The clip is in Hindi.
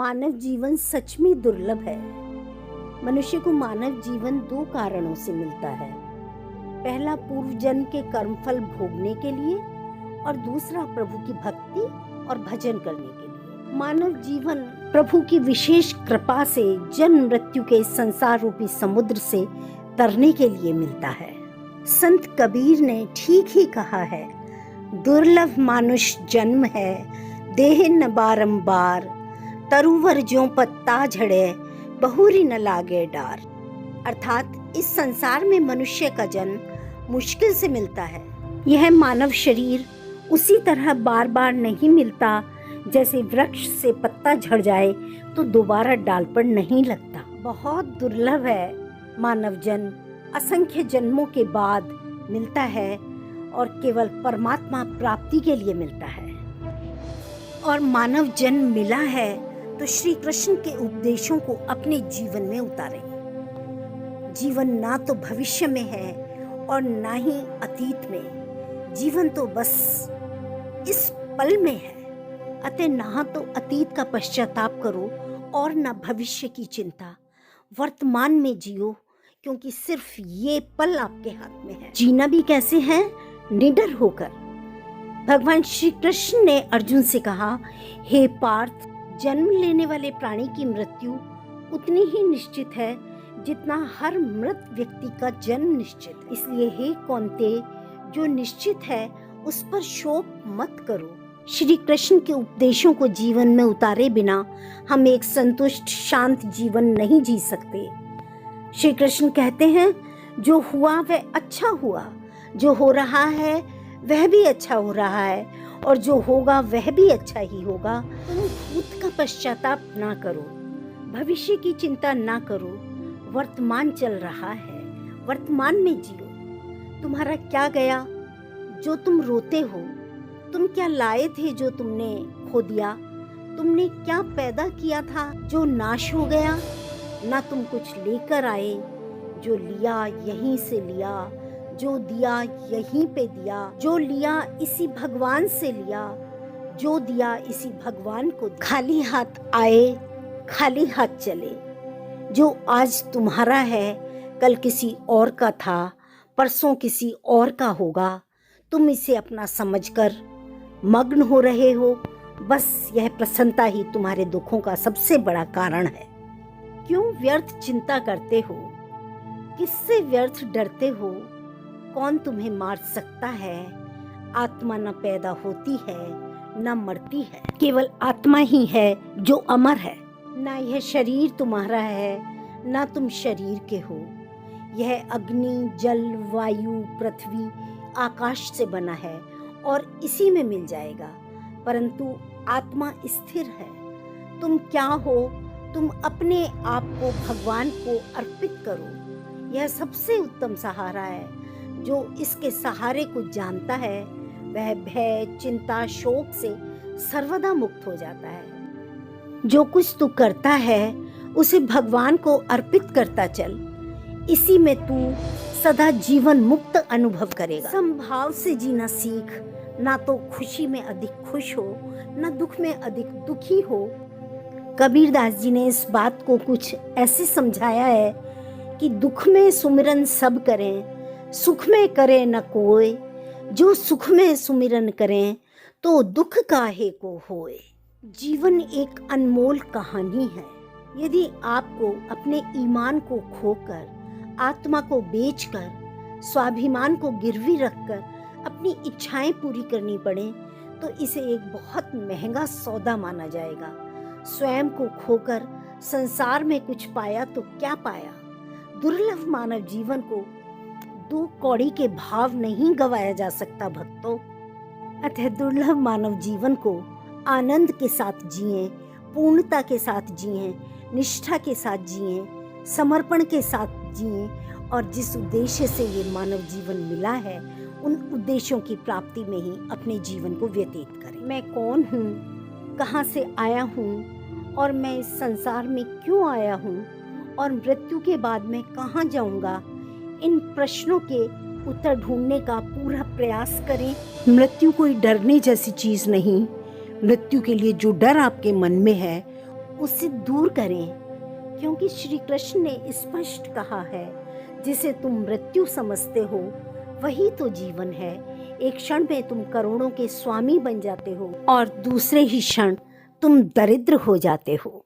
मानव जीवन सच में दुर्लभ है। मनुष्य को मानव जीवन दो कारणों से मिलता है। पहला पूर्व जन्म के कर्मफल भोगने के लिए और दूसरा प्रभु की भक्ति और भजन करने के लिए। मानव जीवन प्रभु की विशेष कृपा से जन्म मृत्यु के संसार रूपी समुद्र से तरने के लिए मिलता है। संत कबीर ने ठीक ही कहा है, दुर्लभ मानुष जन्म है, देह न बारंबार, तरुवर ज्यों पत्ता झड़े, बहुरी न लागे डार। अर्थात इस संसार में मनुष्य का जन्म मुश्किल से मिलता है। यह मानव शरीर उसी तरह बार बार नहीं मिलता जैसे वृक्ष से पत्ता झड़ जाए तो दोबारा डाल पर नहीं लगता। बहुत दुर्लभ है मानव जन्म, असंख्य जन्मों के बाद मिलता है और केवल परमात्मा प्राप्ति के लिए मिलता है। और मानव जन्म मिला है तो श्री कृष्ण के उपदेशों को अपने जीवन में उतारें। जीवन ना तो भविष्य में है और ना ही अतीत में, जीवन तो बस इस पल में है। अतः ना तो अतीत का पश्चाताप करो और ना भविष्य की चिंता, वर्तमान में जियो, क्योंकि सिर्फ ये पल आपके हाथ में है। जीना भी कैसे है? निडर होकर। भगवान श्री कृष्ण ने अर्जुन से कहा, हे पार्थ, जन्म लेने वाले प्राणी की मृत्यु उतनी ही निश्चित है जितना हर मृत व्यक्ति का जन्म निश्चित है। इसलिए हे कौन्तेय, जो निश्चित है उस पर शोक मत करो। श्री कृष्ण के उपदेशों को जीवन में उतारे बिना हम एक संतुष्ट शांत जीवन नहीं जी सकते। श्री कृष्ण कहते हैं, जो हुआ वह अच्छा हुआ, जो हो रहा है वह भी अच्छा हो रहा है, और जो होगा वह भी अच्छा ही होगा। तुम भूत का पश्चाताप ना करो, भविष्य की चिंता ना करो, वर्तमान चल रहा है, वर्तमान में जियो। तुम्हारा क्या गया जो तुम रोते हो? तुम क्या लाए थे जो तुमने खो दिया? तुमने क्या पैदा किया था जो नाश हो गया? ना तुम कुछ लेकर आए, जो लिया यहीं से लिया, जो दिया यहीं पे दिया, जो लिया इसी भगवान से लिया, जो दिया इसी भगवान को दिया। खाली हाथ आए, खाली हाथ चले। जो आज तुम्हारा है कल किसी और का था, परसों किसी और का होगा। तुम इसे अपना समझकर मग्न हो रहे हो। बस यह प्रसन्नता ही तुम्हारे दुखों का सबसे बड़ा कारण है। क्यों व्यर्थ चिंता करते हो? किससे व्यर्थ डरते हो? कौन तुम्हें मार सकता है? आत्मा न पैदा होती है न मरती है, केवल आत्मा ही है जो अमर है। ना यह शरीर तुम्हारा है ना तुम शरीर के हो। यह अग्नि, जल, वायु, पृथ्वी, आकाश से बना है और इसी में मिल जाएगा, परंतु आत्मा स्थिर है। तुम क्या हो? तुम अपने आप को भगवान को अर्पित करो। यह सबसे उत्तम सहारा है। जो इसके सहारे को जानता है वह भय, चिंता, शोक से सर्वदा मुक्त हो जाता है। जो कुछ तू करता है उसे भगवान को अर्पित करता चल, इसी में तू सदा जीवन मुक्त अनुभव करेगा। समभाव से जीना सीख, ना तो खुशी में अधिक खुश हो ना दुख में अधिक दुखी हो। कबीरदास जी ने इस बात को कुछ ऐसे समझाया है कि दुख में सुमिरन सब करें, सुख में करे न कोय। जो सुख में सुमिरन करें तो दुख काहे को होए। जीवन एक अनमोल कहानी है। यदि आपको अपने ईमान को खोकर, आत्मा को बेचकर, स्वाभिमान को गिरवी रखकर अपनी इच्छाएं पूरी करनी पड़े तो इसे एक बहुत महंगा सौदा माना जाएगा। स्वयं को खोकर संसार में कुछ पाया तो क्या पाया? दुर्लभ मानव जीवन को दो कौड़ी के भाव नहीं गवाया जा सकता भक्तों। अतः दुर्लभ मानव जीवन को आनंद के साथ जिएं, पूर्णता के साथ जिएं, निष्ठा के साथ जिएं, समर्पण के साथ जिएं, और जिस उद्देश्य से ये मानव जीवन मिला है उन उद्देश्यों की प्राप्ति में ही अपने जीवन को व्यतीत करें। मैं कौन हूँ, कहाँ से आया हूँ और मैं इस संसार में क्यों आया हूँ और मृत्यु के बाद मैं कहाँ जाऊँगा, इन प्रश्नों के उत्तर ढूंढने का पूरा प्रयास करें। मृत्यु कोई डरने जैसी चीज नहीं। मृत्यु के लिए जो डर आपके मन में है उससे दूर करें, क्योंकि श्री कृष्ण ने स्पष्ट कहा है, जिसे तुम मृत्यु समझते हो वही तो जीवन है। एक क्षण में तुम करोड़ों के स्वामी बन जाते हो और दूसरे ही क्षण तुम दरिद्र हो जाते हो।